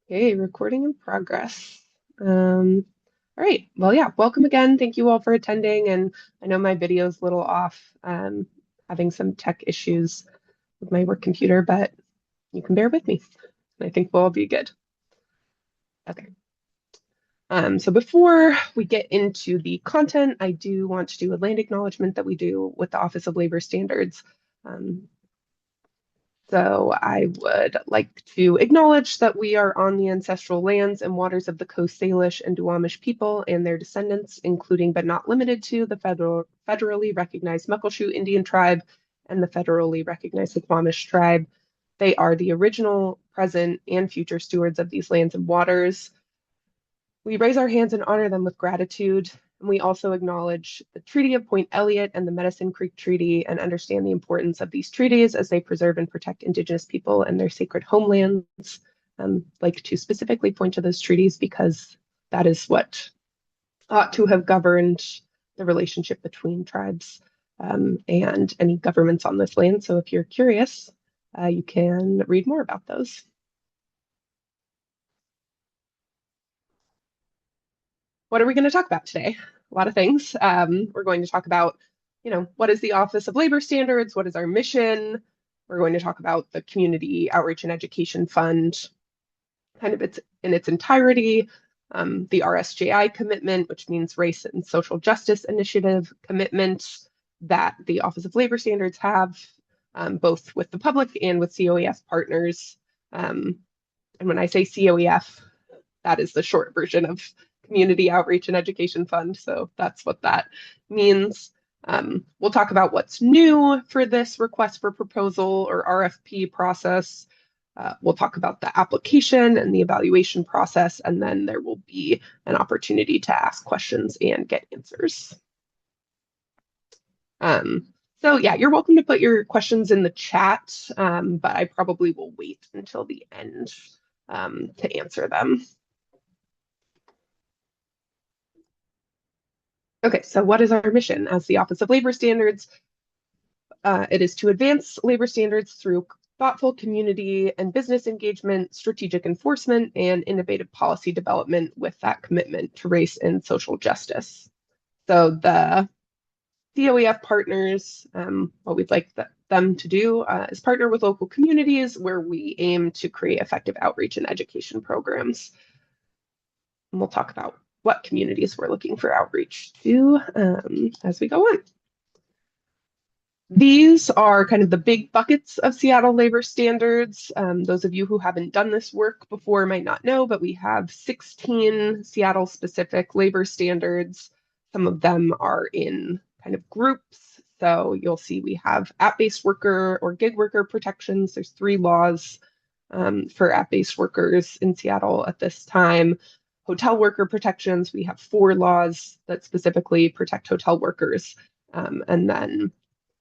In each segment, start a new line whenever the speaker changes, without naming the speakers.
Okay, recording in progress. All right, well, yeah, welcome again. Thank you all for attending. And I know my video is a little off, having some tech issues with my work computer, but you can bear with me. I think we'll all be good. Okay. So before we get into the content, I do want to do a land acknowledgement that we do with the Office of Labor Standards. Um, So I would like to acknowledge that we are on the ancestral lands and waters of the Coast Salish and Duwamish people and their descendants, including but not limited to the federally recognized Muckleshoot Indian tribe and the federally recognized Suquamish tribe. They are the original, present, and future stewards of these lands and waters. We raise our hands and honor them with gratitude. And we also acknowledge the Treaty of Point Elliott and the Medicine Creek Treaty and understand the importance of these treaties as they preserve and protect Indigenous people and their sacred homelands. Like to specifically point to those treaties because that is what ought to have governed the relationship between tribes and any governments on this land. So if you're curious, you can read more about those. What are we going to talk about today? A lot of things. We're going to talk about, what is the Office of Labor Standards? What is our mission? We're going to talk about the Community Outreach and Education Fund, kind of in its entirety, the RSJI commitment, which means Race and Social Justice Initiative commitment that the Office of Labor Standards have, both with the public and with COEF partners. And when I say COEF, that is the short version of Community Outreach and Education Fund. So that's what that means. We'll talk about what's new for this request for proposal or RFP process. We'll talk about the application and the evaluation process, and then there will be an opportunity to ask questions and get answers. So yeah, you're welcome to put your questions in the chat, but I probably will wait until the end to answer them. Okay, so what is our mission as the Office of Labor Standards? It is to advance labor standards through thoughtful community and business engagement, strategic enforcement, and innovative policy development with that commitment to race and social justice. So the COEF partners, what we'd like them to do is partner with local communities where we aim to create effective outreach and education programs. And we'll talk about what communities we're looking for outreach to as we go on. These are kind of the big buckets of Seattle labor standards. Those of you who haven't done this work before might not know, but we have 16 Seattle specific labor standards. Some of them are in kind of groups. So you'll see we have app-based worker or gig worker protections. There's 3 laws for app-based workers in Seattle at this time. Hotel worker protections, we have 4 laws that specifically protect hotel workers. And then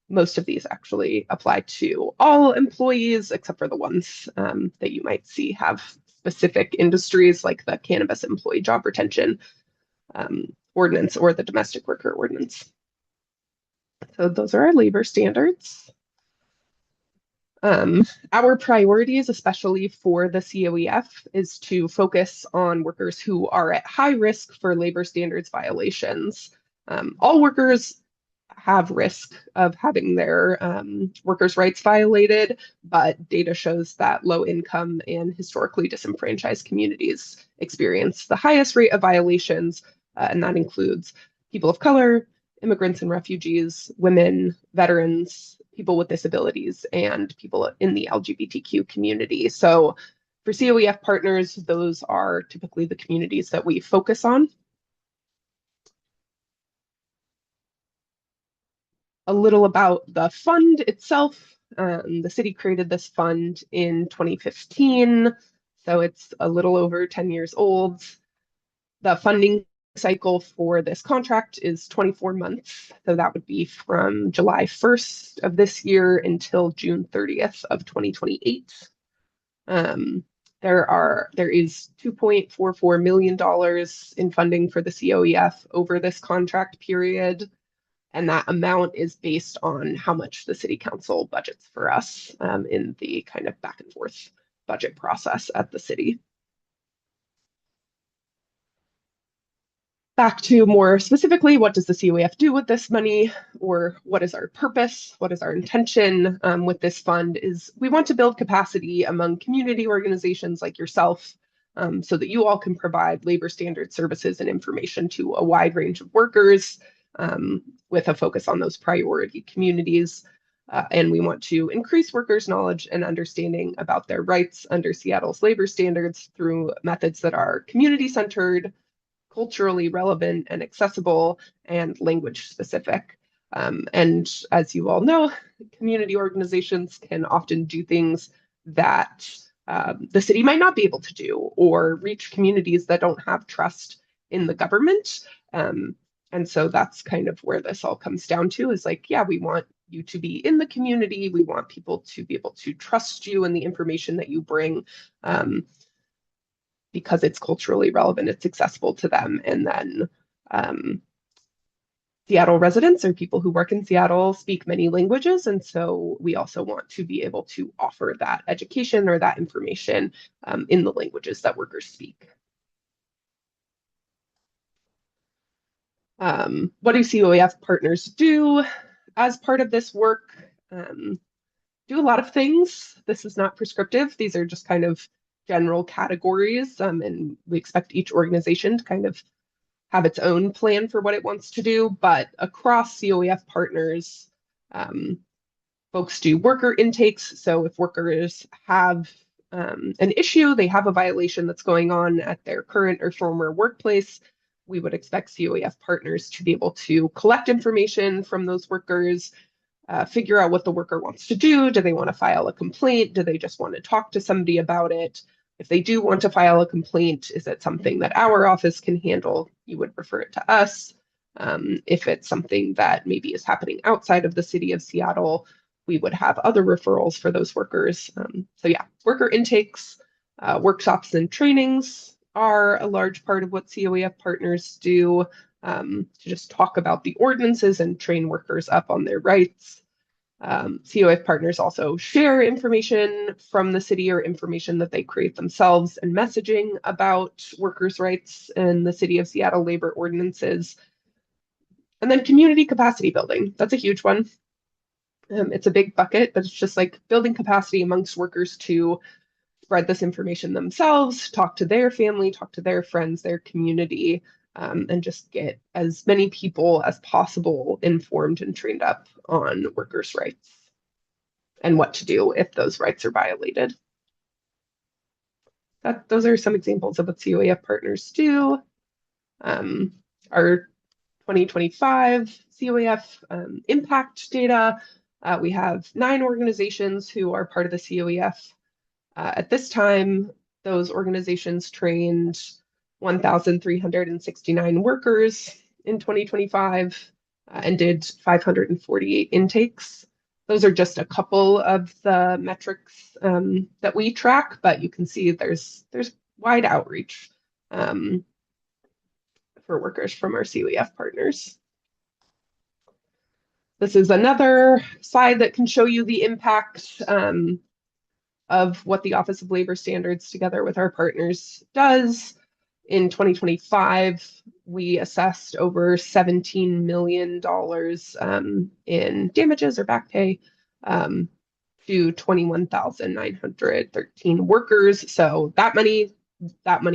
most of these actually apply to all employees, except for the ones that you might see have specific industries like the cannabis employee job retention ordinance or the domestic worker ordinance. So those are our labor standards. Our priorities, especially for the COEF, is to focus on workers who are at high risk for labor standards violations. All workers have risk of having their workers' rights violated, but data shows that low income and historically disenfranchised communities experience the highest rate of violations, and that includes people of color, immigrants and refugees, women, veterans, people with disabilities, and people in the LGBTQ community. So for COEF partners, those are typically the communities that we focus on. A little about the fund itself. The city created this fund in 2015, so it's a little over 10 years old. The funding cycle for this contract is 24 months, so that would be from July 1st of this year until June 30th of 2028. There is $2.44 million in funding for the COEF over this contract period. And that amount is based on how much the city council budgets for us in the kind of back and forth budget process at the city. back to more specifically, what does the COEF do with this money, or what is our purpose? What is our intention with this fund? Is we want to build capacity among community organizations like yourself, so that you all can provide labor standard services and information to a wide range of workers, with a focus on those priority communities. And we want to increase workers' knowledge and understanding about their rights under Seattle's labor standards through methods that are community-centered, culturally relevant and accessible, and language specific. And as you all know, community organizations can often do things that the city might not be able to do, or reach communities that don't have trust in the government. And so that's kind of where this all comes down to, is like, yeah, we want you to be in the community. We want people to be able to trust you and the information that you bring. Because it's culturally relevant, it's accessible to them. And then Seattle residents, or people who work in Seattle, speak many languages. And so we also want to be able to offer that education or that information in the languages that workers speak. What do COEF partners do as part of this work? Do a lot of things. This is not prescriptive. These are just kind of general categories, and we expect each organization to kind of have its own plan for what it wants to do. But across COEF partners, folks do worker intakes. So if workers have an issue, they have a violation that's going on at their current or former workplace, we would expect COEF partners to be able to collect information from those workers, figure out what the worker wants to do. Do they want to file a complaint? Do they just want to talk to somebody about it? If they do want to file a complaint, is it something that our office can handle? You would refer it to us. If it's something that maybe is happening outside of the city of Seattle, we would have other referrals for those workers. So yeah, worker intakes, workshops and trainings are a large part of what COEF partners do, to just talk about the ordinances and train workers up on their rights. COEF partners also share information from the city, or information that they create themselves, and messaging about workers' rights and the city of Seattle labor ordinances. And then community capacity building. That's a huge one. It's a big bucket, but it's just like building capacity amongst workers to spread this information themselves, talk to their family, talk to their friends, their community, and just get as many people as possible informed and trained up on workers' rights and what to do if those rights are violated. Those are some examples of what COEF partners do. Our 2025 COEF impact data, we have 9 organizations who are part of the COEF. At this time, those organizations trained 1,369 workers in 2025 and did 548 intakes. Those are just a couple of the metrics that we track, but you can see there's wide outreach for workers from our COEF partners. This is another slide that can show you the impact of what the Office of Labor Standards, together with our partners, does. In 2025, we assessed over $17 million in damages or back pay to 21,913 workers. So that money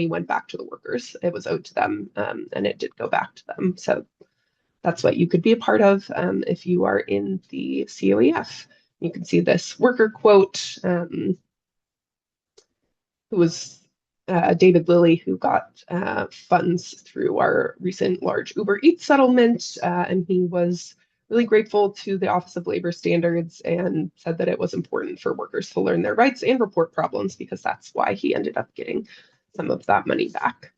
went back to the workers. It was owed to them, and it did go back to them. So that's what you could be a part of if you are in the COEF. You can see this worker quote, who was David Lilly, who got funds through our recent large Uber Eats settlement, and he was really grateful to the Office of Labor Standards and said that it was important for workers to learn their rights and report problems, because that's why he ended up getting some of that money back.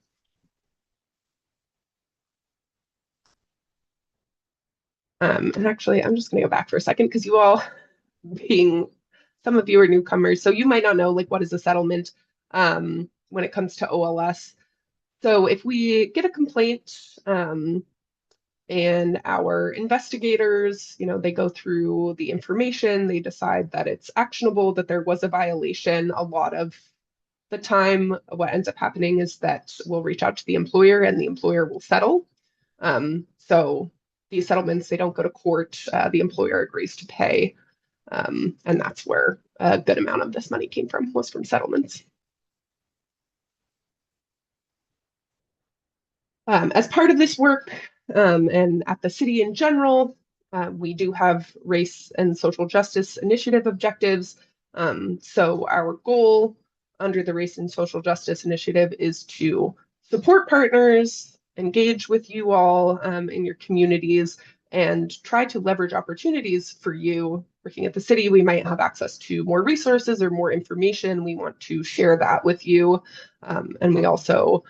And actually, I'm just going to go back for a second, because you all, some of you are newcomers, so you might not know, like, what is a settlement when it comes to OLS. So if we get a complaint, and our investigators, they go through the information, they decide that it's actionable, that there was a violation, a lot of the time, what ends up happening is that we'll reach out to the employer and the employer will settle. So these settlements, they don't go to court. The employer agrees to pay. And that's where a good amount of this money came from, was from settlements. As part of this work, and at the city in general, we do have race and social justice initiative objectives. So our goal under the Race and Social Justice Initiative is to support partners, engage with you all in your communities, and try to leverage opportunities for you. Working at the city, we might have access to more resources or more information. We want to share that with you. And we also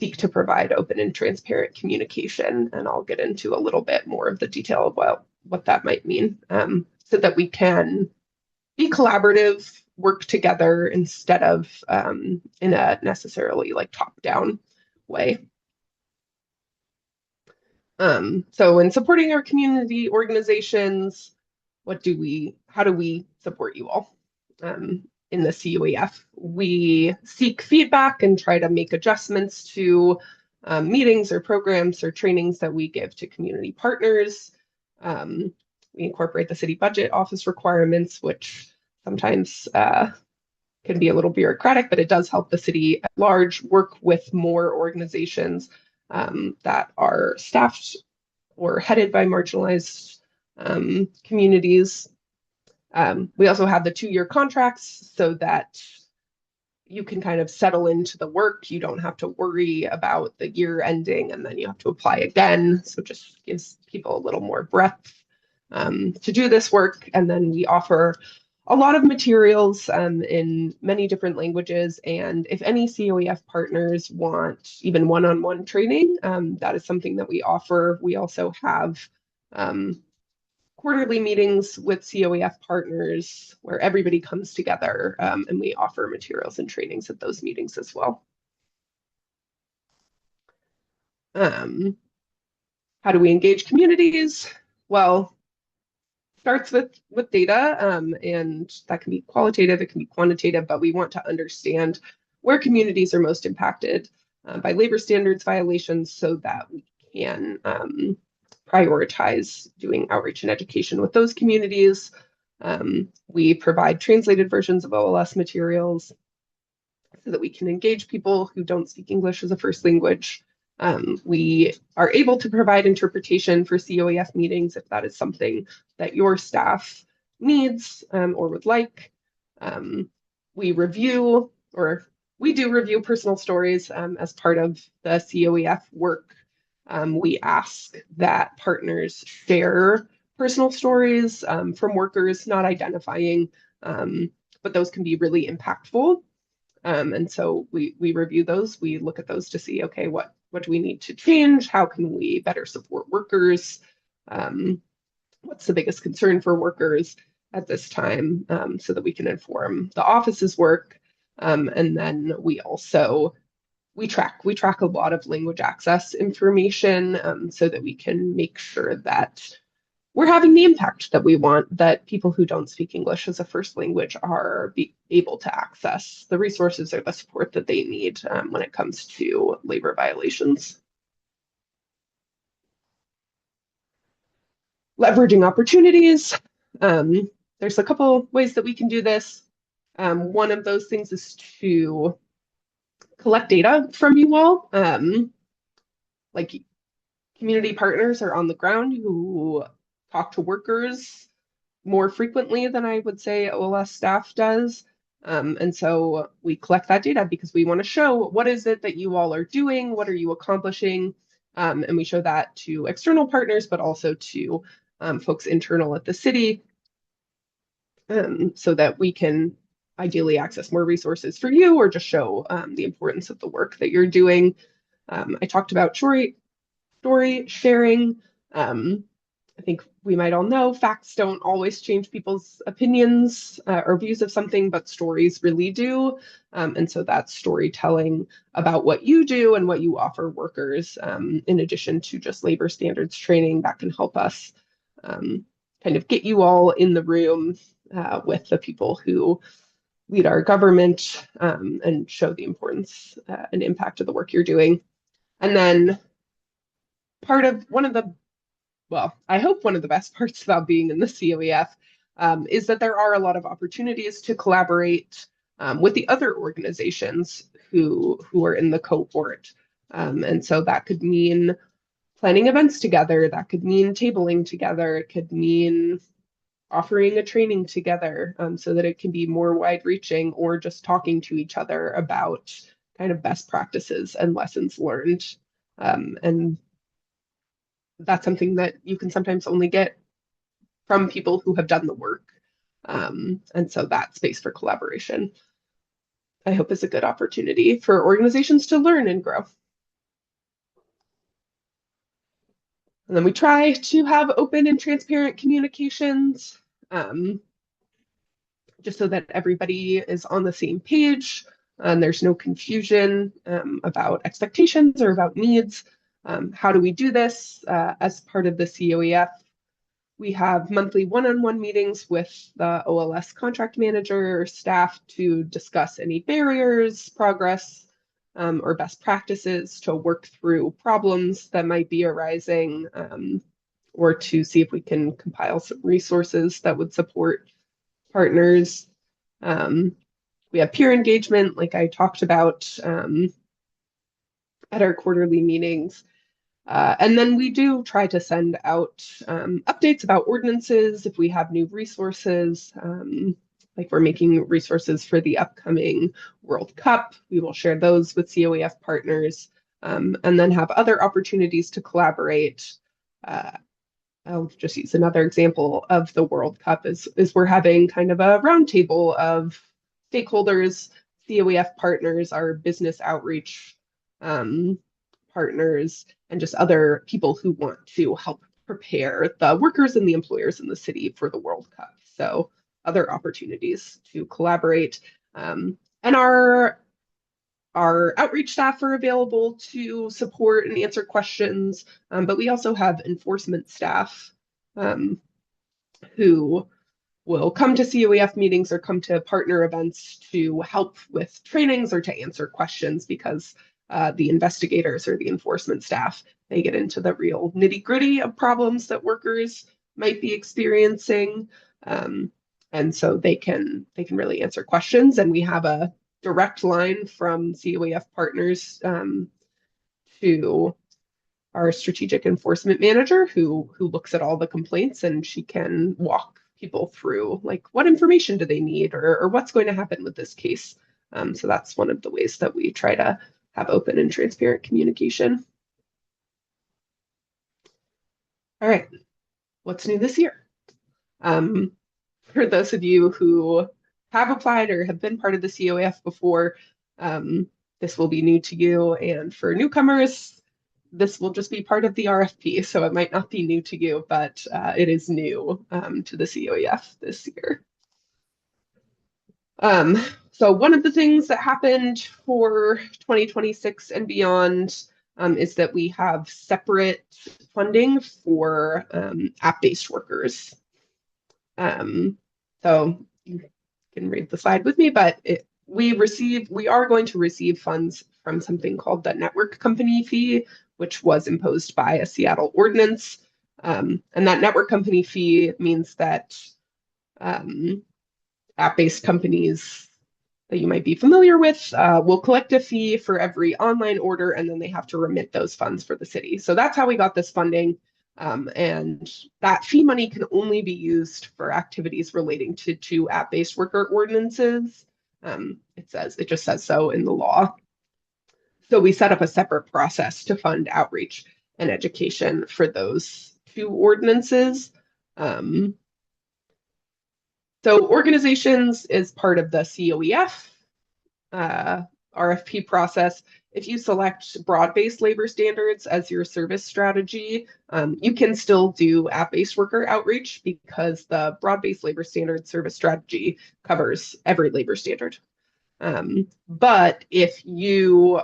seek to provide open and transparent communication. And I'll get into a little bit more of the detail of what that might mean, so that we can be collaborative, work together instead of in a necessarily like top-down way. So in supporting our community organizations, how do we support you all? In the COEF, we seek feedback and try to make adjustments to meetings or programs or trainings that we give to community partners. We incorporate the city budget office requirements, which sometimes can be a little bureaucratic, but it does help the city at large work with more organizations that are staffed or headed by marginalized communities. We also have the 2-year contracts so that you can kind of settle into the work. You don't have to worry about the year ending and then you have to apply again. So it just gives people a little more breadth to do this work. And then we offer a lot of materials in many different languages. And if any COEF partners want even one-on-one training, that is something that we offer. We also have quarterly meetings with COEF partners where everybody comes together, and we offer materials and trainings at those meetings as well. How do we engage communities? Well, starts with data, and that can be qualitative, it can be quantitative, but we want to understand where communities are most impacted by labor standards violations so that we can prioritize doing outreach and education with those communities. We provide translated versions of OLS materials so that we can engage people who don't speak English as a first language. We are able to provide interpretation for COEF meetings if that is something that your staff needs or would like. We do review personal stories as part of the COEF work. We ask that partners share personal stories from workers, not identifying, but those can be really impactful. And so we review those. We look at those to see, okay, what do we need to change? How can we better support workers? What's the biggest concern for workers at this time, so that we can inform the office's work. And then we also track a lot of language access information so that we can make sure that we're having the impact that we want, that people who don't speak English as a first language are able to access the resources or the support that they need when it comes to labor violations. Leveraging opportunities. There's a couple ways that we can do this. One of those things is to collect data from you all. Like community partners are on the ground who talk to workers more frequently than I would say OLS staff does. And so we collect that data because we want to show what is it that you all are doing, what are you accomplishing, and we show that to external partners, but also to folks internal at the city, so that we can ideally access more resources for you or just show the importance of the work that you're doing. I talked about story sharing. I think we might all know facts don't always change people's opinions or views of something, but stories really do. And so that's storytelling about what you do and what you offer workers, in addition to just labor standards training that can help us kind of get you all in the room with the people who lead our government and show the importance and impact of the work you're doing. And then I hope one of the best parts about being in the COEF is that there are a lot of opportunities to collaborate with the other organizations who are in the cohort. And so that could mean planning events together, that could mean tabling together, it could mean offering a training together so that it can be more wide-reaching, or just talking to each other about kind of best practices and lessons learned. And that's something that you can sometimes only get from people who have done the work. And so that space for collaboration, I hope, is a good opportunity for organizations to learn and grow. And then we try to have open and transparent communications, just so that everybody is on the same page and there's no confusion about expectations or about needs. How do we do this as part of the COEF? We have monthly one-on-one meetings with the OLS contract manager or staff to discuss any barriers, progress, or best practices, to work through problems that might be arising, or to see if we can compile some resources that would support partners. We have peer engagement, like I talked about at our quarterly meetings. And then we do try to send out updates about ordinances if we have new resources. Like we're making resources for the upcoming World Cup. We will share those with COEF partners, and then have other opportunities to collaborate. I'll just use another example of the World Cup is we're having kind of a roundtable of stakeholders, COEF partners, our business outreach partners, and just other people who want to help prepare the workers and the employers in the city for the World Cup. So other opportunities to collaborate. And our outreach staff are available to support and answer questions, but we also have enforcement staff who will come to COEF meetings or come to partner events to help with trainings or to answer questions, because the investigators or the enforcement staff, they get into the real nitty-gritty of problems that workers might be experiencing. And so they can really answer questions. And we have a direct line from COEF partners to our strategic enforcement manager who looks at all the complaints, and she can walk people through, like, what information do they need, or what's going to happen with this case. So that's one of the ways that we try to have open and transparent communication. All right, what's new this year? For those of you who have applied or have been part of the COEF before, this will be new to you. And for newcomers, this will just be part of the RFP. So it might not be new to you, but it is new to the COEF this year. So one of the things that happened for 2026 and beyond is that we have separate funding for app-based workers. So you can read the slide with me, but we are going to receive funds from something called the network company fee, which was imposed by a Seattle ordinance. And that network company fee means that app-based companies that you might be familiar with will collect a fee for every online order, and then they have to remit those funds for the city. So that's how we got this funding. And that fee money can only be used for activities relating to two app-based worker ordinances. It just says so in the law. So we set up a separate process to fund outreach and education for those two ordinances. So organizations is part of the COEF RFP process. If you select broad-based labor standards as your service strategy, you can still do app-based worker outreach, because the broad-based labor standard service strategy covers every labor standard. But if you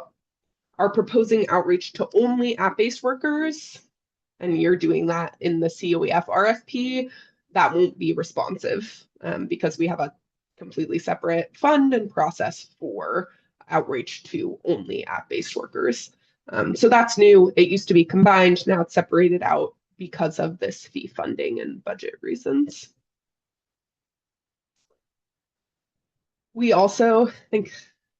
are proposing outreach to only app-based workers, and you're doing that in the COEF RFP, that won't be responsive, because we have a completely separate fund and process for outreach to only app-based workers. So that's new. It used to be combined. Now it's separated out because of this fee funding and budget reasons. We also think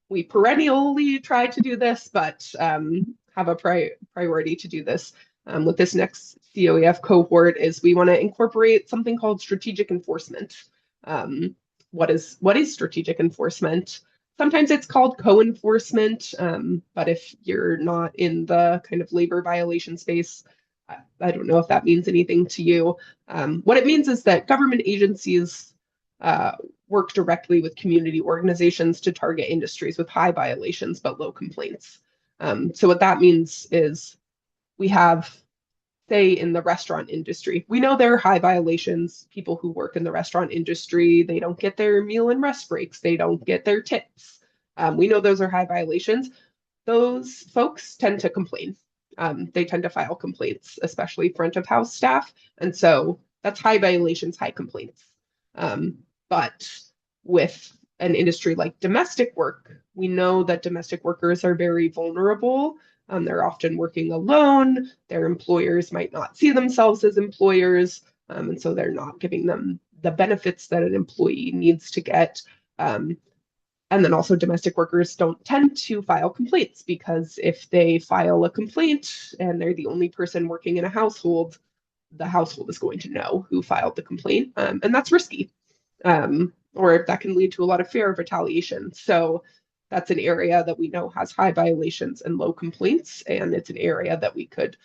we perennially try to do this, but have a priority to do this with this next COEF cohort is we want to incorporate something called strategic enforcement. What is strategic enforcement? Sometimes it's called co-enforcement, but if you're not in the kind of labor violation space, I don't know if that means anything to you. What it means is that government agencies work directly with community organizations to target industries with high violations but low complaints. So what that means is we have, say, in the restaurant industry, we know there are high violations. People who work in the restaurant industry, they don't get their meal and rest breaks. They don't get their tips. We know those are high violations. Those folks tend to complain. They tend to file complaints, especially front of house staff. And so that's high violations, high complaints. But with an industry like domestic work, we know that domestic workers are very vulnerable. They're often working alone. Their employers might not see themselves as employers. And so they're not giving them the benefits that an employee needs to get. And then also domestic workers don't tend to file complaints because if they file a complaint and they're the only person working in a household, the household is going to know who filed the complaint. And that's risky. Or that can lead to a lot of fear of retaliation. So that's an area that we know has high violations and low complaints, and it's an area that we could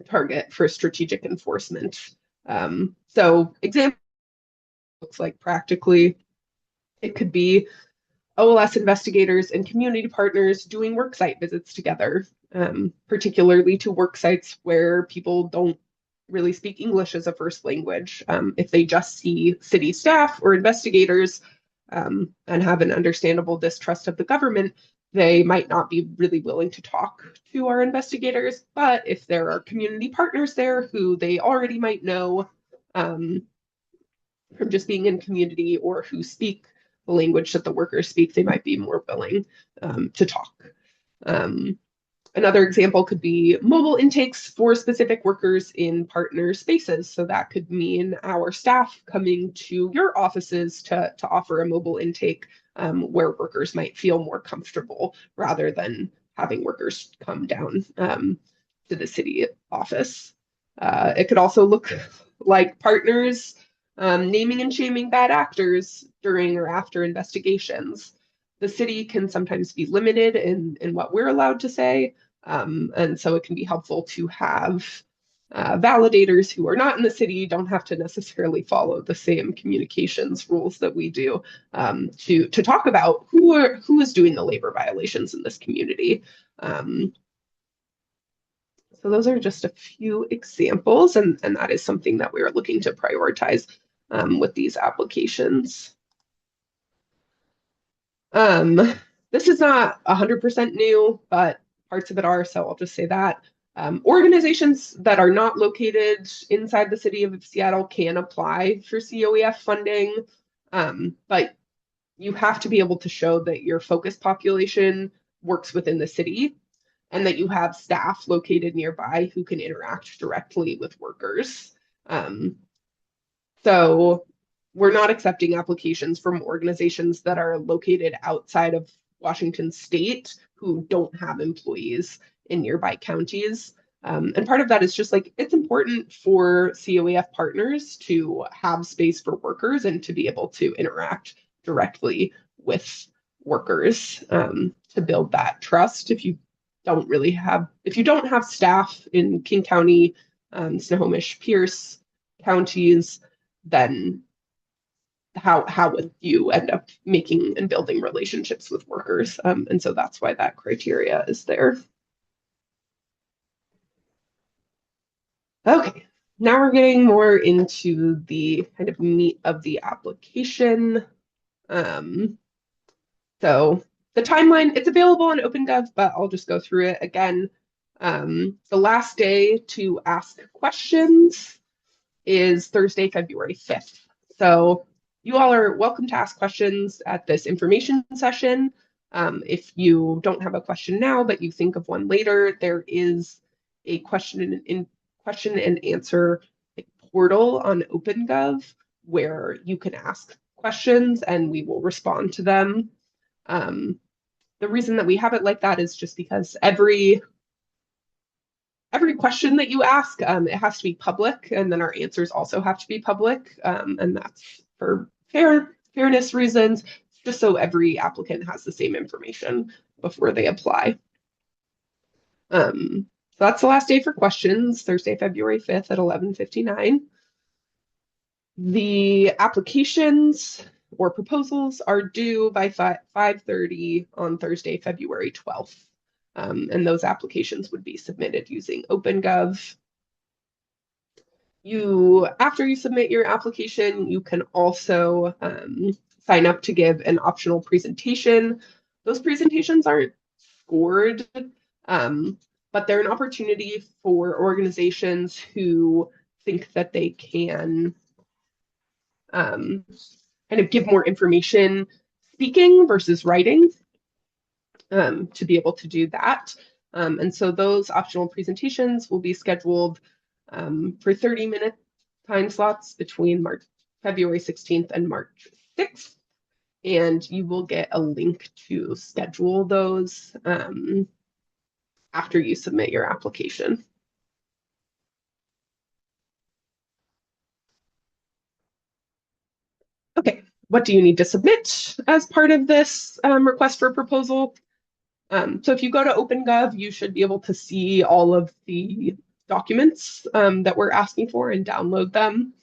target for strategic enforcement. So example looks like practically, it could be OLS investigators and community partners doing worksite visits together, particularly to work sites where people don't really speak English as a first language. If they just see city staff or investigators and have an understandable distrust of the government, they might not be really willing to talk to our investigators. But if there are community partners there who they already might know from just being in community or who speak the language that the workers speak, they might be more willing to talk. Another example could be mobile intakes for specific workers in partner spaces. So that could mean our staff coming to your offices to offer a mobile intake where workers might feel more comfortable rather than having workers come down to the city office. It could also look like partners naming and shaming bad actors during or after investigations. The city can sometimes be limited in what we're allowed to say. And so it can be helpful to have validators who are not in the city, don't have to necessarily follow the same communications rules that we do, to talk about who is doing the labor violations in this community. So those are just a few examples, and that is something that we are looking to prioritize with these applications. This is not 100% new, but parts of it are, so I'll just say that. Organizations that are not located inside the city of Seattle can apply for COEF funding, but you have to be able to show that your focus population works within the city and that you have staff located nearby who can interact directly with workers. So we're not accepting applications from organizations that are located outside of Washington State who don't have employees in nearby counties. And part of that is just like, it's important for COEF partners to have space for workers and to be able to interact directly with workers to build that trust. If you don't have staff in King County, Snohomish, Pierce counties, then how would you end up making and building relationships with workers? And so that's why that criteria is there. Okay, now we're getting more into the kind of meat of the application. So the timeline, it's available on OpenDev, but I'll just go through it again. The last day to ask questions is Thursday, February 5th. So you all are welcome to ask questions at this information session. If you don't have a question now, but you think of one later, there is a question and answer portal on OpenGov where you can ask questions and we will respond to them. The reason that we have it like that is just because every question that you ask, it has to be public, and then our answers also have to be public, and that's for fairness reasons, just so every applicant has the same information before they apply. So that's the last day for questions, Thursday, February 5th at 11:59. The applications or proposals are due by 5:30 on Thursday, February 12th. And those applications would be submitted using OpenGov. After you submit your application, you can also sign up to give an optional presentation. Those presentations aren't scored, but they're an opportunity for organizations who think that they can kind of give more information speaking versus writing, to be able to do that. And so those optional presentations will be scheduled for 30-minute time slots between February 16th and March 6th. And you will get a link to schedule those after you submit your application. Okay, what do you need to submit as part of this request for proposal? So if you go to OpenGov, you should be able to see all of the documents that we're asking for and download them.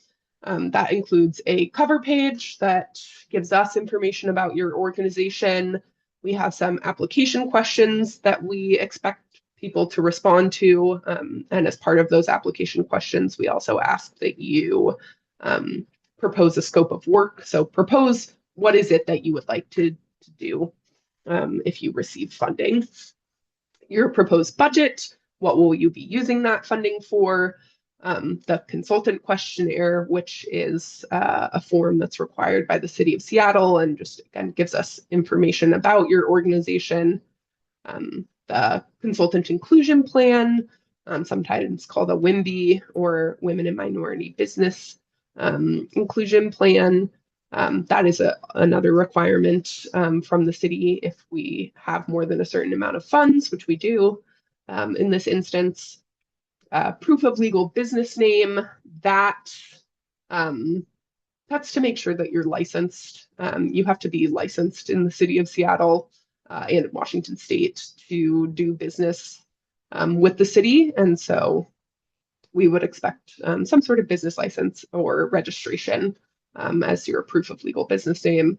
That includes a cover page that gives us information about your organization. We have some application questions that we expect people to respond to. And as part of those application questions, we also ask that you propose a scope of work. So propose what is it that you would like to do if you receive funding. Your proposed budget, what will you be using that funding for? The consultant questionnaire, which is a form that's required by the City of Seattle and just, again, gives us information about your organization. The consultant inclusion plan, sometimes called a WIMBY or Women in Minority Business inclusion plan. That is another requirement from the city if we have more than a certain amount of funds, which we do in this instance. Proof of legal business name, that's to make sure that you're licensed. You have to be licensed in the City of Seattle and Washington State to do business with the city. And so we would expect some sort of business license or registration as your proof of legal business name.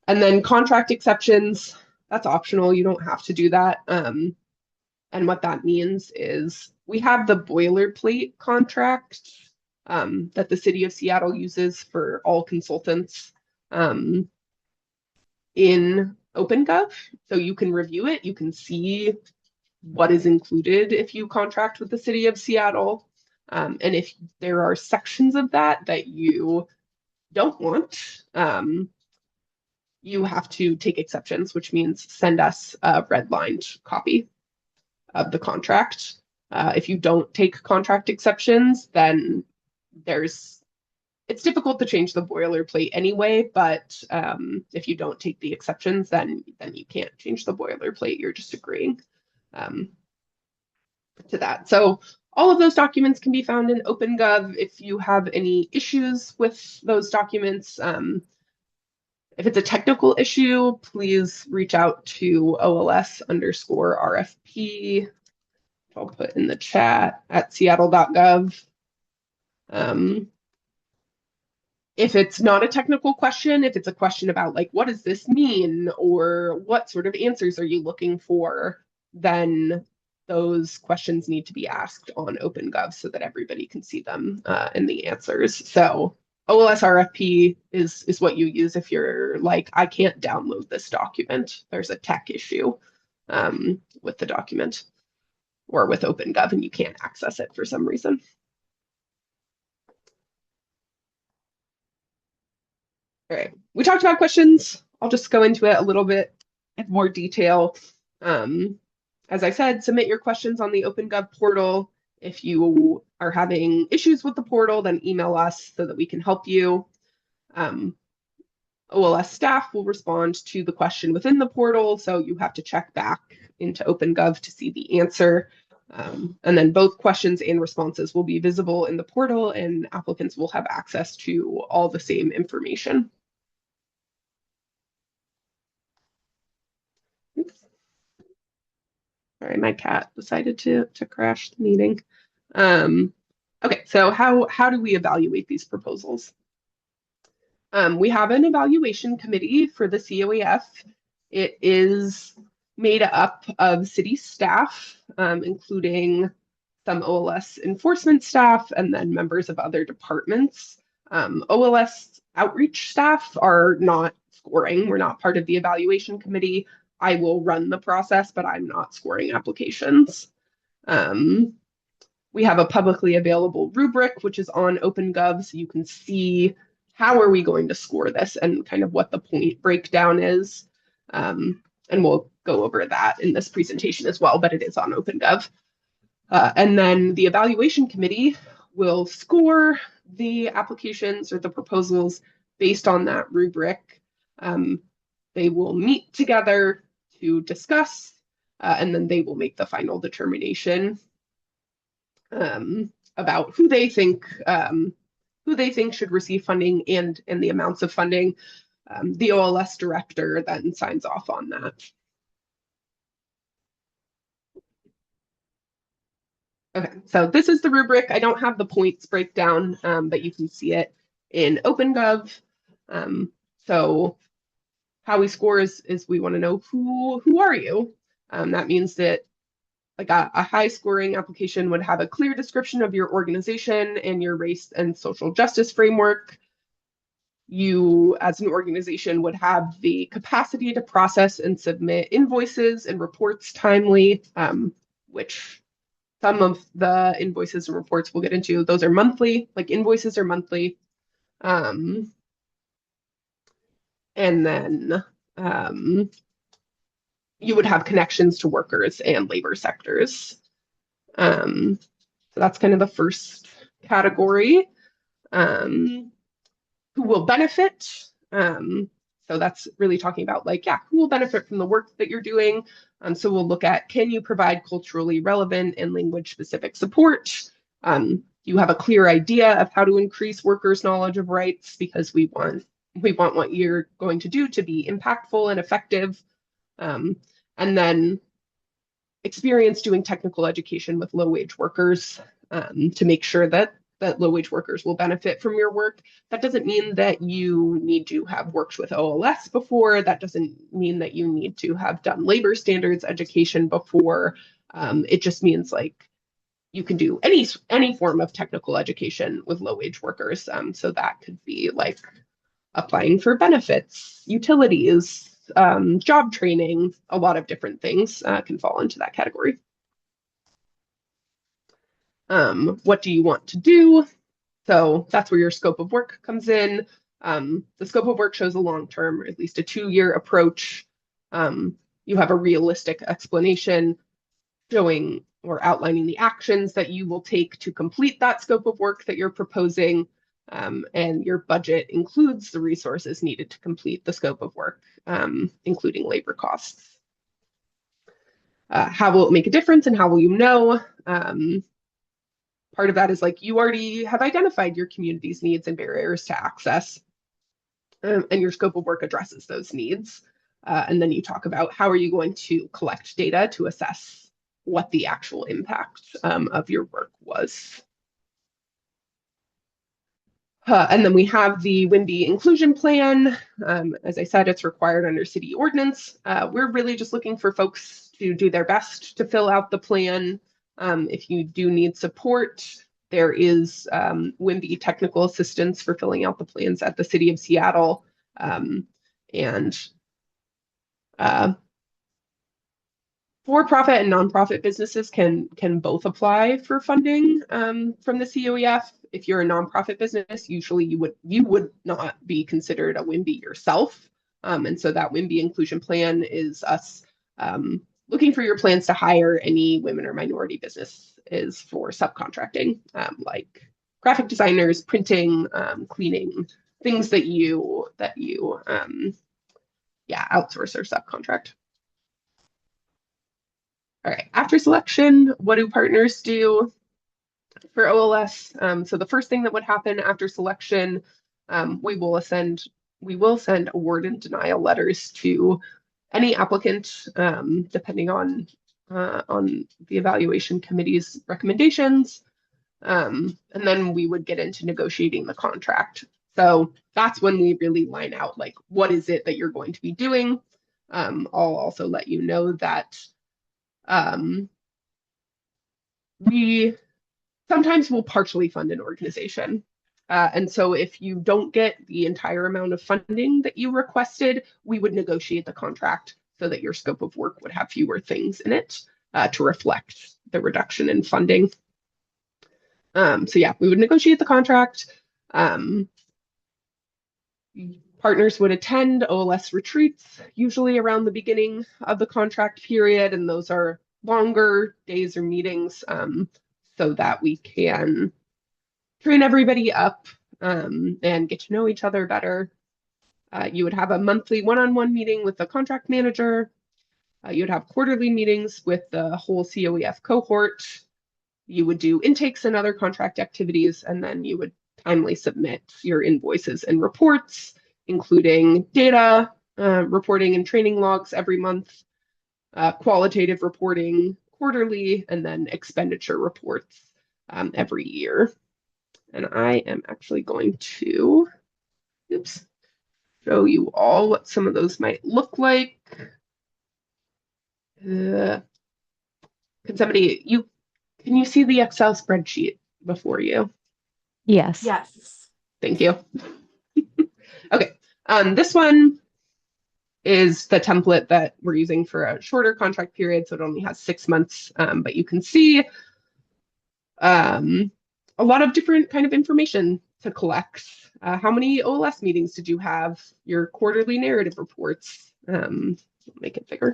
And then contract exceptions, that's optional. You don't have to do that. And what that means is we have the boilerplate contract that the City of Seattle uses for all consultants in OpenGov. So you can review it. You can see what is included if you contract with the City of Seattle. And if there are sections of that you don't want, you have to take exceptions, which means send us a redlined copy of the contract. If you don't take contract exceptions, then it's difficult to change the boilerplate anyway, but if you don't take the exceptions, then you can't change the boilerplate. You're just agreeing to that. So all of those documents can be found in OpenGov. If you have any issues with those documents, if it's a technical issue, please reach out to OLS_RFP. I'll put in the chat at seattle.gov. If it's not a technical question, if it's a question about like, what does this mean? Or what sort of answers are you looking for? Then those questions need to be asked on OpenGov so that everybody can see them and the answers. So OLS RFP is what you use if you're like, I can't download this document. There's a tech issue with the document or with OpenGov and you can't access it for some reason. All right, we talked about questions. I'll just go into it a little bit in more detail. Um, as I said, submit your questions on the OpenGov portal. If you are having issues with the portal, then email us so that we can help you. OLS staff will respond to the question within the portal, so you have to check back into OpenGov to see the answer. And then both questions and responses will be visible in the portal, and applicants will have access to all the same information. Oops. Sorry, my cat decided to crash the meeting. Okay, so how do we evaluate these proposals? We have an evaluation committee for the COEF. It is made up of city staff, including some OLS enforcement staff and then members of other departments. OLS outreach staff are not scoring. We're not part of the evaluation committee. I will run the process, but I'm not scoring applications. We have a publicly available rubric, which is on OpenGov, so you can see how are we going to score this and kind of what the point breakdown is. And we'll go over that in this presentation as well, but it is on OpenGov. And then the evaluation committee will score the applications or the proposals based on that rubric. They will meet together to discuss, and then they will make the final determination about who they think should receive funding and the amounts of funding. The OLS director then signs off on that. Okay, so this is the rubric. I don't have the points breakdown, but you can see it in OpenGov. So how we score is we want to know who are you? That means that like a high scoring application would have a clear description of your organization and your race and social justice framework. You, as an organization, would have the capacity to process and submit invoices and reports timely, which some of the invoices and reports we'll get into, those are monthly, like invoices are monthly. And then you would have connections to workers and labor sectors. So that's kind of the first category. Who will benefit? So that's really talking about like, yeah, who will benefit from the work that you're doing? So we'll look at, can you provide culturally relevant and language specific support? You have a clear idea of how to increase workers' knowledge of rights, because we want what you're going to do to be impactful and effective. And then experience doing technical education with low-wage workers to make sure that low-wage workers will benefit from your work. That doesn't mean that you need to have worked with OLS before. That doesn't mean that you need to have done labor standards education before. It just means like you can do any form of technical education with low-wage workers. So that could be like applying for benefits, utilities, job training, a lot of different things can fall into that category. What do you want to do? So that's where your scope of work comes in. The scope of work shows a long-term, or at least a 2-year approach. You have a realistic explanation showing or outlining the actions that you will take to complete that scope of work that you're proposing. And your budget includes the resources needed to complete the scope of work, including labor costs. How will it make a difference and how will you know? Part of that is like you already have identified your community's needs and barriers to access, and your scope of work addresses those needs. And then you talk about how are you going to collect data to assess what the actual impact of your work was. And then we have the WIMBY inclusion plan. As I said, it's required under city ordinance. We're really just looking for folks to do their best to fill out the plan. If you do need support, there is WIMBY technical assistance for filling out the plans at the City of Seattle. And For-profit and nonprofit businesses can both apply for funding from the COEF. If you're a nonprofit business, usually you would not be considered a WIMBY yourself. And so that WIMBY inclusion plan is us looking for your plans to hire any women or minority businesses for subcontracting, like graphic designers, printing, cleaning, things that you outsource or subcontract. All right, after selection, what do partners do for OLS? So the first thing that would happen after selection, we will send award and denial letters to any applicant, depending on the evaluation committee's recommendations. And then we would get into negotiating the contract. So that's when we really line out, like, what is it that you're going to be doing? I'll also let you know that we sometimes will partially fund an organization. And so if you don't get the entire amount of funding that you requested, we would negotiate the contract so that your scope of work would have fewer things in it to reflect the reduction in funding. So yeah, we would negotiate the contract. Partners would attend OLS retreats, usually around the beginning of the contract period, and those are longer days or meetings so that we can train everybody up and get to know each other better. You would have a monthly one-on-one meeting with the contract manager. You would have quarterly meetings with the whole COEF cohort. You would do intakes and other contract activities, and then you would timely submit your invoices and reports, including data, reporting and training logs every month, qualitative reporting quarterly, and then expenditure reports every year. And I am actually going to, show you all what some of those might look like. Can you see the Excel spreadsheet before you?
Yes.
Yes.
Thank you. Okay, this one is the template that we're using for a shorter contract period, so it only has 6 months, but you can see a lot of different kind of information to collect. How many OLS meetings did you have? Your quarterly narrative reports. Make it bigger.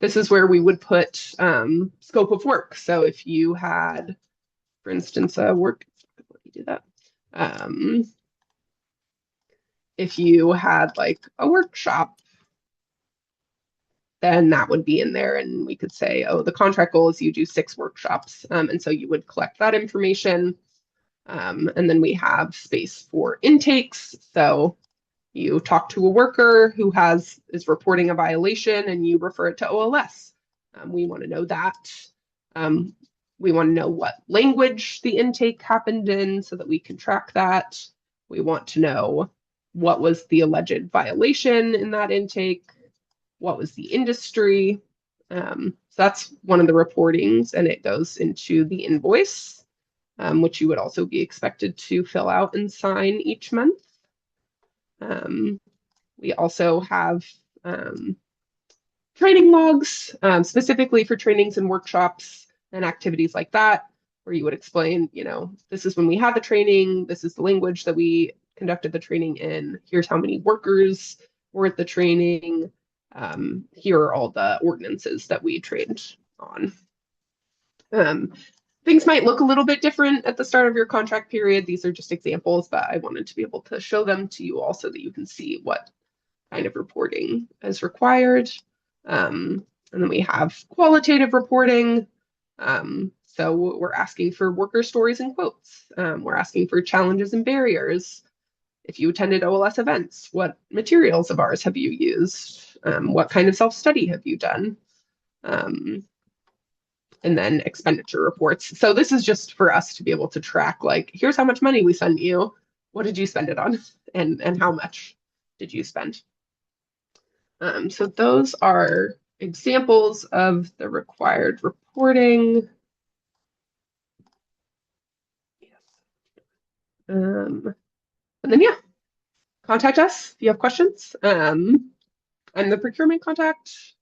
This is where we would put scope of work. So if you had, for instance, let me do that. If you had like a workshop, then that would be in there, and we could say, oh, the contract goal is you do 6 workshops, and so you would collect that information. And then we have space for intakes. So you talk to a worker who is reporting a violation, and you refer it to OLS. We want to know that. We want to know what language the intake happened in so that we can track that. We want to know what was the alleged violation in that intake, what was the industry. So that's one of the reportings, and it goes into the invoice, which you would also be expected to fill out and sign each month. We also have training logs, specifically for trainings and workshops and activities like that, where you would explain, this is when we had the training, this is the language that we conducted the training in, here's how many workers were at the training, here are all the ordinances that we trained on. Things might look a little bit different at the start of your contract period. These are just examples, but I wanted to be able to show them to you all so that you can see what kind of reporting is required. And then we have qualitative reporting. So we're asking for worker stories and quotes. We're asking for challenges and barriers. If you attended OLS events, what materials of ours have you used? What kind of self-study have you done? And then expenditure reports. So this is just for us to be able to track, like, here's how much money we sent you. What did you spend it on? And how much did you spend? So those are examples of the required reporting. And then, yeah, contact us if you have questions. I'm the procurement contact.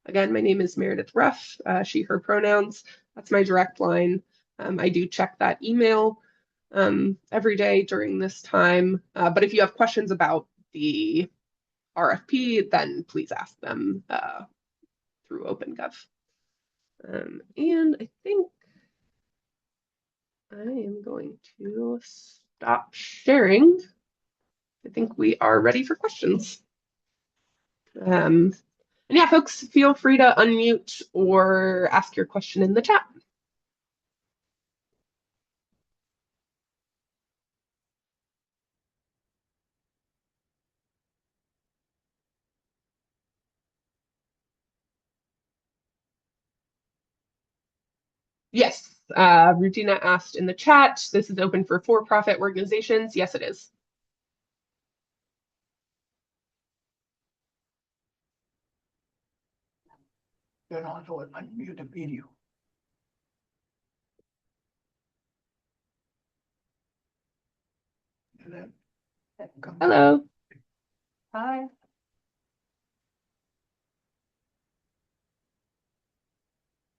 Again, my name is Meredith Ruff, she, her pronouns. That's my direct line. I do check that email every day during this time. But if you have questions about the RFP, then please ask them through OpenGov. And I think I am going to stop sharing. I think we are ready for questions. And yeah, folks, feel free to unmute or ask your question in the chat. Yes, Rutina asked in the chat, this is open for for-profit organizations. Yes, it is.
You can also unmute the video.
Hello.
Hi.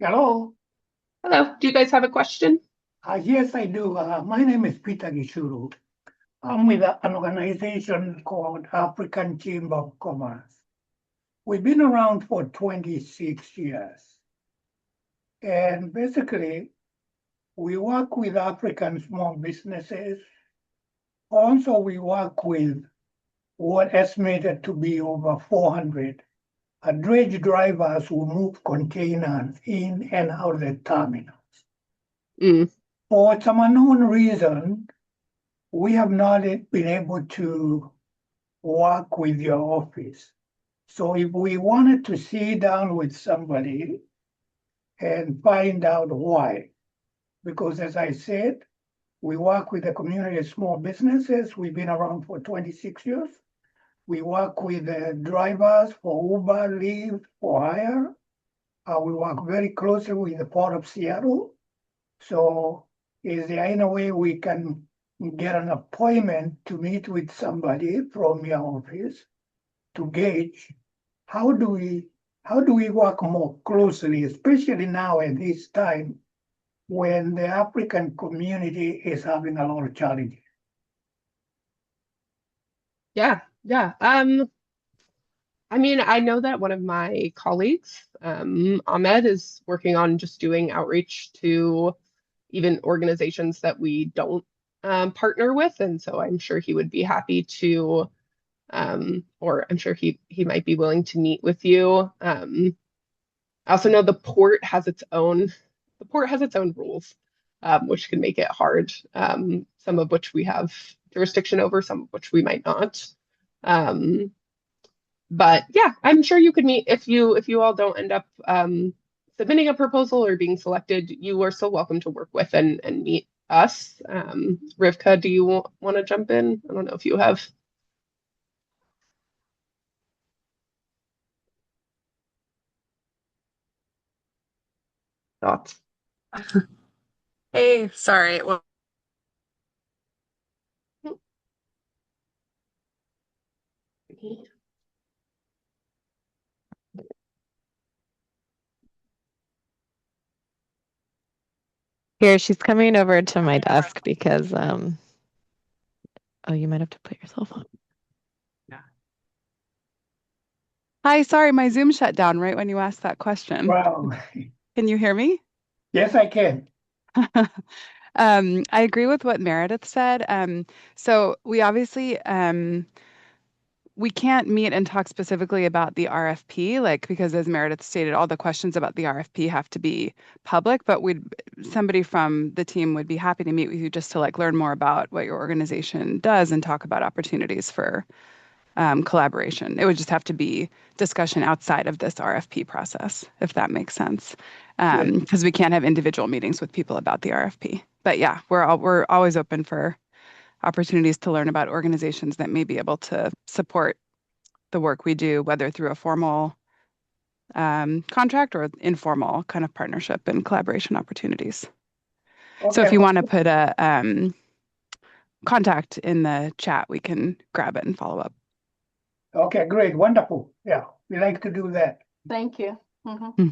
Hello.
Hello. Do you guys have a question?
Yes, I do. My name is Peter Gishuru. I'm with an organization called African Chamber of Commerce. We've been around for 26 years. And basically, we work with African small businesses. Also, we work with what estimated to be over 400 dredge drivers who move containers in and out of the terminals. For some unknown reason, we have not been able to work with your office. So if we wanted to sit down with somebody and find out why, because as I said, we work with the community of small businesses. We've been around for 26 years. We work with the drivers for Uber, Lyft, for hire. We work very closely with the Port of Seattle. So is there any way we can get an appointment to meet with somebody from your office to gauge how do we work more closely, especially now at this time when the African community is having a lot of challenges?
Yeah. I mean, I know that one of my colleagues, Ahmed, is working on just doing outreach to even organizations that we don't partner with. And so I'm sure he would be happy to, or I'm sure he might be willing to meet with you. I also know the port has its own rules, which can make it hard. Some of which we have jurisdiction over, some of which we might not. But yeah, I'm sure you could meet if you all don't end up submitting a proposal or being selected, you are still welcome to work with and meet us. Rivka, do you want to jump in? I don't know if you have thoughts.
Hey, sorry. Well,
Here, she's coming over to my desk because oh, you might have to put yourself on.
hi, sorry, my Zoom shut down right when you asked that question.
Wow.
Can you hear me?
Yes, I can.
I agree with what Meredith said. So we obviously we can't meet and talk specifically about the RFP, like because as Meredith stated, all the questions about the RFP have to be public, but somebody from the team would be happy to meet with you just to like learn more about what your organization does and talk about opportunities for collaboration. It would just have to be discussion outside of this RFP process, if that makes sense. Because we can't have individual meetings with people about the RFP. But yeah, we're always open for opportunities to learn about organizations that may be able to support the work we do, whether through a formal contract or informal kind of partnership and collaboration opportunities.
Okay.
So if you want to put a contact in the chat, we can grab it and follow up.
Okay, great, wonderful. Yeah, we like to do that.
Thank you.
Okay,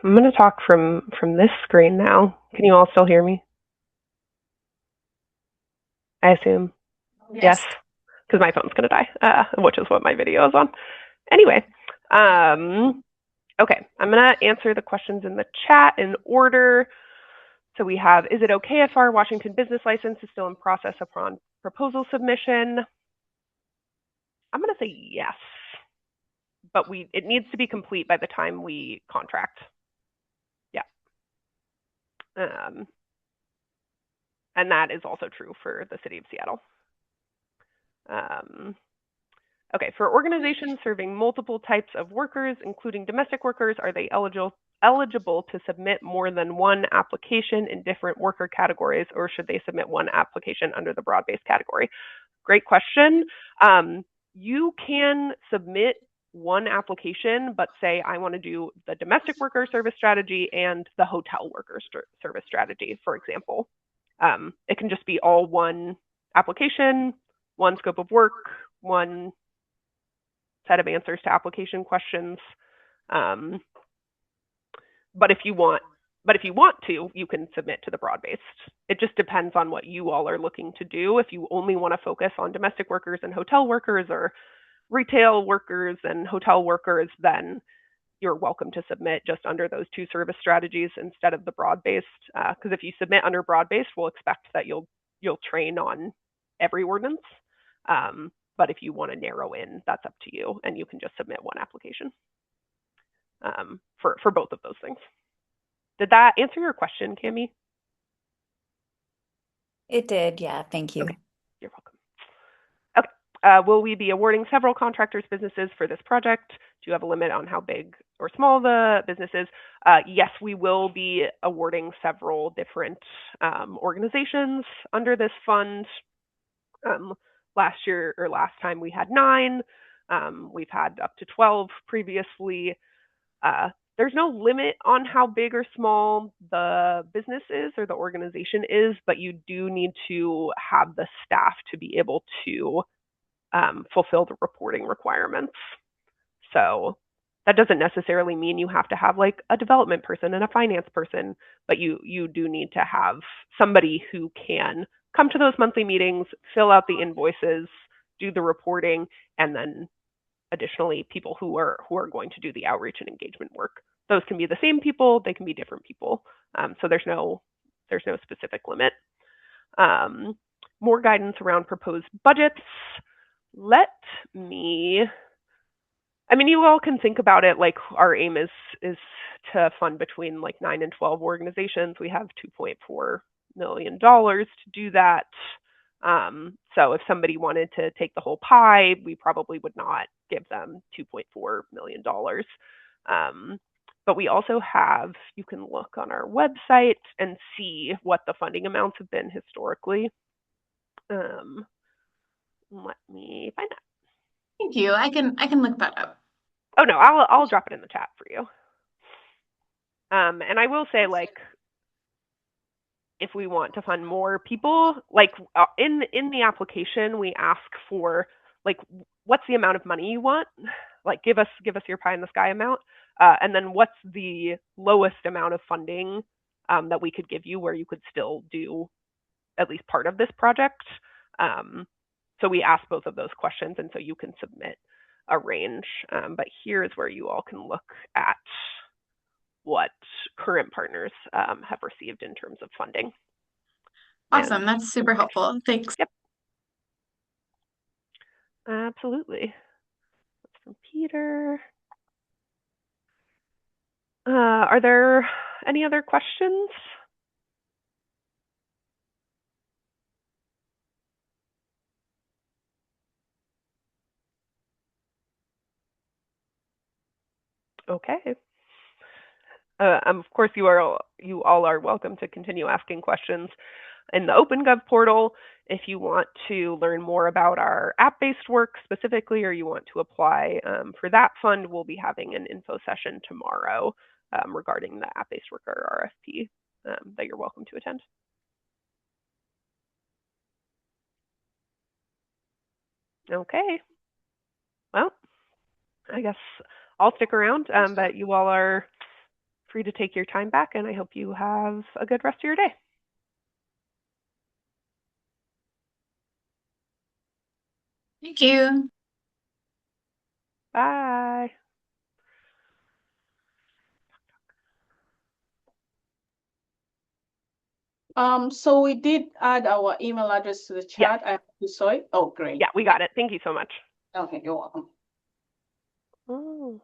I'm going to talk from this screen now. Can you all still hear me? I assume. Yes, because my phone's going to die, which is what my video is on. Anyway, okay, I'm going to answer the questions in the chat in order. So we have, is it okay if our Washington business license is still in process upon proposal submission? I'm going to say yes, but it needs to be complete by the time we contract. Yeah. And that is also true for the city of Seattle. Okay, for organizations serving multiple types of workers, including domestic workers, are they eligible to submit more than one application in different worker categories, or should they submit one application under the broad-based category? Great question. You can submit one application, but say I want to do the domestic worker service strategy and the hotel worker service strategy, for example. It can just be all one application, one scope of work, one set of answers to application questions. But if you want to, you can submit to the broad-based. It just depends on what you all are looking to do. If you only want to focus on domestic workers and hotel workers, or retail workers and hotel workers, then you're welcome to submit just under those two service strategies instead of the broad-based. Because if you submit under broad-based, we'll expect that you'll train on every ordinance. But if you want to narrow in, that's up to you, and you can just submit one application for both of those things. Did that answer your question, Cami?
It did, yeah. Thank you.
Okay. You're welcome. Okay. Will we be awarding several contractors' businesses for this project? Do you have a limit on how big or small the business is? Yes, we will be awarding several different organizations under this fund. Last time we had 9. We've had up to 12 previously. There's no limit on how big or small the business is or the organization is, but you do need to have the staff to be able to fulfill the reporting requirements. So that doesn't necessarily mean you have to have like a development person and a finance person, but you do need to have somebody who can come to those monthly meetings, fill out the invoices, do the reporting, and then additionally people who are going to do the outreach and engagement work. Those can be the same people, they can be different people. So there's no specific limit. More guidance around proposed budgets. You all can think about it like our aim is to fund between like 9 and 12 organizations. We have $2.4 million to do that. So if somebody wanted to take the whole pie, we probably would not give them $2.4 million. But we also have, you can look on our website and see what the funding amounts have been historically. Let me find that.
Thank you. I can look that up.
Oh no, I'll drop it in the chat for you. And I will say, like, if we want to fund more people, like in the application, we ask for like, what's the amount of money you want? Like, give us your pie in the sky amount, and then what's the lowest amount of funding that we could give you where you could still do at least part of this project. So we ask both of those questions, and so you can submit a range. But here's where you all can look at what current partners have received in terms of funding.
Awesome. That's super helpful. Thanks.
Yep. Absolutely. That's from Peter. Are there any other questions? Okay. Of course, you all are welcome to continue asking questions in the OpenGov portal. If you want to learn more about our app-based work specifically, or you want to apply for that fund, we'll be having an info session tomorrow regarding the app-based worker RFP that you're welcome to attend. Okay. Well, I guess I'll stick around, but you all are free to take your time back, and I hope you have a good rest of your day.
Thank you.
Bye.
So we did add our email address to the chat. I hope you saw it. Oh, great.
Yeah, we got it. Thank you so much.
Okay, you're welcome.
Oh.